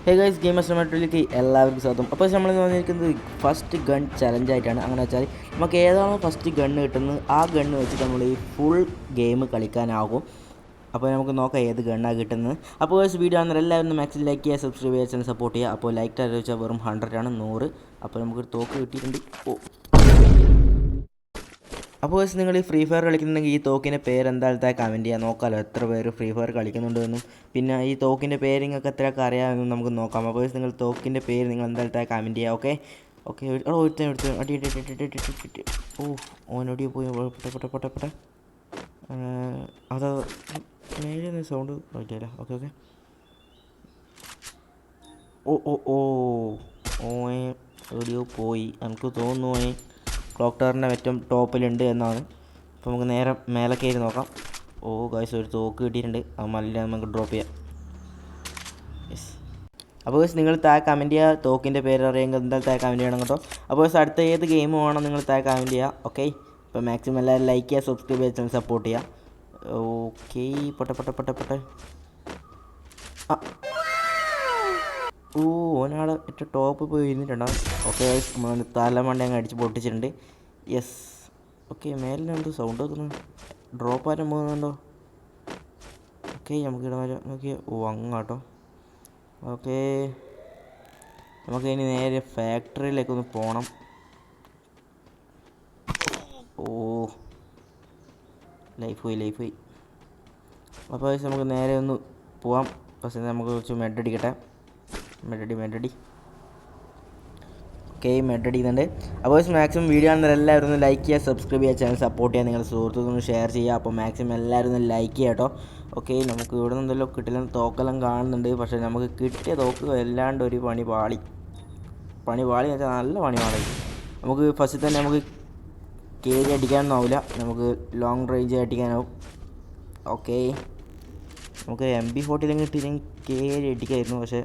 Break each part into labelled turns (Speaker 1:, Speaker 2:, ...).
Speaker 1: Hey guys gamers ടൊമാറ്റോയിലേക്ക് എല്ലാവർക്കും സ്വാഗതം. അപ്പോൾ നമ്മൾ വന്നിരിക്കുന്നത് ഫസ്റ്റ് ഗൺ ചലഞ്ചായിട്ടാണ്. അങ്ങനെ വെച്ചാൽ നമുക്ക് ഏതാണോ ഫസ്റ്റ് ഗണ്ണ് കിട്ടുന്നത് ആ ഗണ്ണ് വെച്ചിട്ട് നമ്മൾ ഈ ഫുൾ ഗെയിം കളിക്കാനാകും. അപ്പോൾ നമുക്ക് നോക്കാം ഏത് ഗണ്ണാണ് കിട്ടുന്നത്. അപ്പോൾ ഗൈസ് വീഡിയോ ആണെന്നാൽ എല്ലാവരും മാക്സിമം ലൈക്ക് ചെയ്യുക, സബ്സ്ക്രൈബ് ചെയ്യുക, ചാനൽ സപ്പോർട്ട് ചെയ്യുക. അപ്പോൾ ലൈക്ക് ടാഗ് വെച്ചാൽ വെറും 100 ആണ്, 100. അപ്പോൾ നമുക്കൊരു തോക്ക് കിട്ടിയിട്ടുണ്ട്. അപ്പോൾ നിങ്ങൾ ഈ ഫ്രീ ഫയർ കളിക്കുന്നുണ്ടെങ്കിൽ ഈ തോക്കിൻ്റെ പേരെന്താഴത്തെ കമൻറ്റ് ചെയ്യാൻ നോക്കാമല്ലോ, എത്ര പേര് ഫ്രീ ഫയർ കളിക്കുന്നുണ്ടെന്നും പിന്നെ ഈ തോക്കിൻ്റെ പേര് നിങ്ങൾക്ക് എത്രയൊക്കെ അറിയാമെന്നും നമുക്ക് നോക്കാം. അപ്പോൾ നിങ്ങൾ തോക്കിൻ്റെ പേര് നിങ്ങൾ എന്താഴത്തെ കമൻറ്റ് ചെയ്യുക. ഓക്കെ ഓക്കെ എടുത്ത് അടി ഓ ഓനോടി പോയി പെട്ടെ അത് നേരെ സൗണ്ട് പറ്റില്ല. ഓക്കെ ഓക്കെ ഓ ഓ ഓ ഓയെ എവിടെയോ പോയി. എനിക്ക് തോന്നുന്നു ക്ലോക്ക് ടവറിൻ്റെ ഏറ്റവും ടോപ്പിലുണ്ട് എന്നാണ്. അപ്പോൾ നമുക്ക് നേരെ മേലെ കയറി നോക്കാം. ഓ ഗൈസ് ഒരു തോക്ക് കിട്ടിയിട്ടുണ്ട്, അത് മല്ല നമുക്ക് ഡ്രോപ്പ് ചെയ്യാം. യെസ്. അപ്പോൾ ഗൈസ് നിങ്ങൾ താഴെ കമൻറ്റ് ചെയ്യുക, തോക്കിൻ്റെ പേര് അറിയാമെങ്കിൽ എന്തായാലും താഴെ കമൻറ്റ് ചെയ്യണം കേട്ടോ. അപ്പോൾ ഗൈസ് അടുത്ത ഏത് ഗെയിം വേണം നിങ്ങൾ താഴെ കമൻറ്റ് ചെയ്യുക. ഓക്കെ അപ്പോൾ മാക്സിമം എല്ലാവരും ലൈക്ക് ചെയ്യുക, സബ്സ്ക്രൈബ് ചെയ്യുക, സപ്പോർട്ട് ചെയ്യുക. ഓക്കെ പൊട്ടെ ഓ ഓനാടെ ഏറ്റവും ടോപ്പ് പോയി ഇരുന്നിട്ടുണ്ടാവും. ഓക്കെ ഗൈസ് നമ്മൾ തലമണ്ട അങ്ങ് അടിച്ച് പൊട്ടിച്ചിട്ടുണ്ട്. യെസ്. ഓക്കെ മേലിന് എന്തോ സൗണ്ട് വെക്കുന്നത്, ഡ്രോപ്പ് ആരും പോകുന്നുണ്ടോ? ഓക്കെ നമുക്ക് ഇടം വരാം. ഓക്കെ ഓ അങ്ങാട്ടോ. ഓക്കെ നമുക്ക് ഇനി നേരെ ഫാക്ടറിയിലേക്കൊന്ന് പോകണം. ഓ ലൈഫ് പോയി. അപ്പോൾ നമുക്ക് നേരെ ഒന്ന് പോവാം. പക്ഷേ നമുക്ക് കുറച്ച് മെഡടിക്കട്ടെ. മെഡടി ഓക്കെ മെഡടിക്കുന്നുണ്ട്. അപ്പോൾ മാക്സിമം വീഡിയോ ആണെന്ന് എല്ലാവരും ഒന്ന് ലൈക്ക് ചെയ്യുക, സബ്സ്ക്രൈബ് ചെയ്യുക, ചാനൽ സപ്പോർട്ട് ചെയ്യുക, നിങ്ങളുടെ സുഹൃത്തുക്കളൊന്ന് ഷെയർ ചെയ്യുക. അപ്പോൾ മാക്സിമം എല്ലാവരും ഒന്ന് ലൈക്ക് ചെയ്യുക കേട്ടോ. ഓക്കെ നമുക്ക് ഇവിടെ നിന്നെല്ലാം കിട്ടില്ല, തോക്കെല്ലാം കാണുന്നുണ്ട്. പക്ഷേ നമുക്ക് കിട്ടിയ തോക്ക് വല്ലാണ്ട് ഒരു പണി പാളി എന്ന് വെച്ചാൽ നല്ല പണി പാളി. നമുക്ക് ഫസ്റ്റ് തന്നെ നമുക്ക് കയറി അടിക്കാനൊന്നും ആവില്ല, നമുക്ക് ലോങ് റേഞ്ച് അടിക്കാനാവും. ഓക്കെ നമുക്ക് MP40 കിട്ടിയില്ലെങ്കിൽ കയറി അടിക്കായിരുന്നു, പക്ഷേ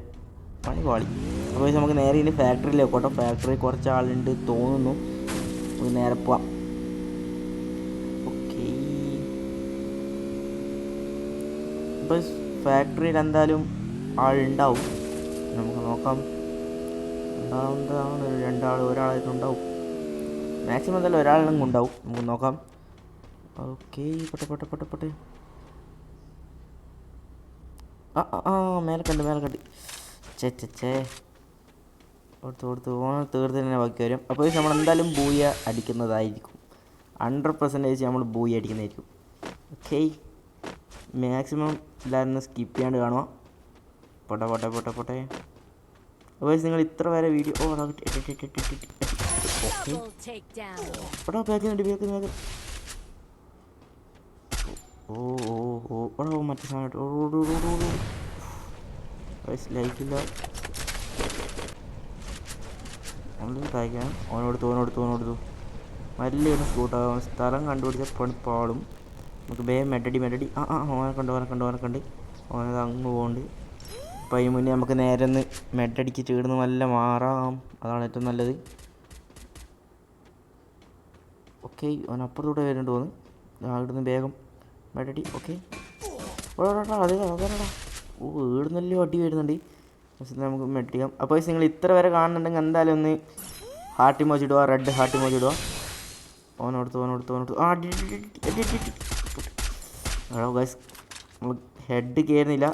Speaker 1: പണി പാളി. അപ്പോൾ നമുക്ക് നേരെ ഇനി ഫാക്ടറിയിലേക്ക് പോട്ടോ. ഫാക്ടറി കുറച്ച് ആളുണ്ട് തോന്നുന്നു, നമുക്ക് നേരെ പോവാം. ഓക്കെ അപ്പോൾ ഫാക്ടറിയിൽ എന്തായാലും ആളുണ്ടാവും, നമുക്ക് നോക്കാം. ഉണ്ടാവുന്നതാണ് ഒരാളായിട്ടുണ്ടാവും, മാക്സിമം എന്തായാലും ഒരാളെങ്കിലും ഉണ്ടാവും, നമുക്ക് നോക്കാം. ഓക്കെ പൊട്ടെ മേലെ കണ്ട് കൊടുത്തു തീർത്ത് തന്നെ ബാക്കി വരും. അപ്പോൾ നമ്മൾ എന്തായാലും ബൂയ അടിക്കുന്നതായിരിക്കും, 100% നമ്മൾ ബൂയ അടിക്കുന്നതായിരിക്കും. ഓക്കെ മാക്സിമം എല്ലാവരും സ്കിപ്പ് ചെയ്യാണ്ട് കാണുക. പൊട്ടെ അപ്പോൾ നിങ്ങൾ ഇത്ര വരെ വീഡിയോ മറ്റേ സാധനം ലൈക്കില്ല. നമ്മൾ കഴിക്കാൻ ഓനോടുത്തു വലിയൊരു സ്കൂട്ടാകും. സ്ഥലം കണ്ടുപിടിച്ച പണിപ്പാളും. നമുക്ക് വേഗം മെഡടി ഓനെ കണ്ട് ഓനത് അങ്ങ് പോകുന്നുണ്ട്. അപ്പോൾ അതിന് മുന്നേ നമുക്ക് നേരെ ഒന്ന് മെഡടിക്ക് ചേർന്ന് നല്ല മാറാം, അതാണ് ഏറ്റവും നല്ലത്. ഓക്കെ ഓനപ്പുറത്തൂടെ വരുന്നുണ്ട് തോന്നുന്നു, ഇവിടുന്ന് വേഗം മെഡടി. ഓക്കെ അതേടാ ഓ ഈടുന്നല്ലോ അടി വരുന്നുണ്ട്, പക്ഷേ നമുക്ക് മെഡിക്കാം. അപ്പോൾ നിങ്ങൾ ഇത്ര വരെ കാണുന്നുണ്ടെങ്കിൽ എന്തായാലും ഒന്ന് ഹാർട്ട് ഇമോജി ഇടുക, റെഡ് ഹാർട്ട് ഇമോജി ഇടുക. ഓനോടുത്തു ഹലോ ഗൈസ് നമ്മൾ ഹെഡ് കയറുന്നില്ല,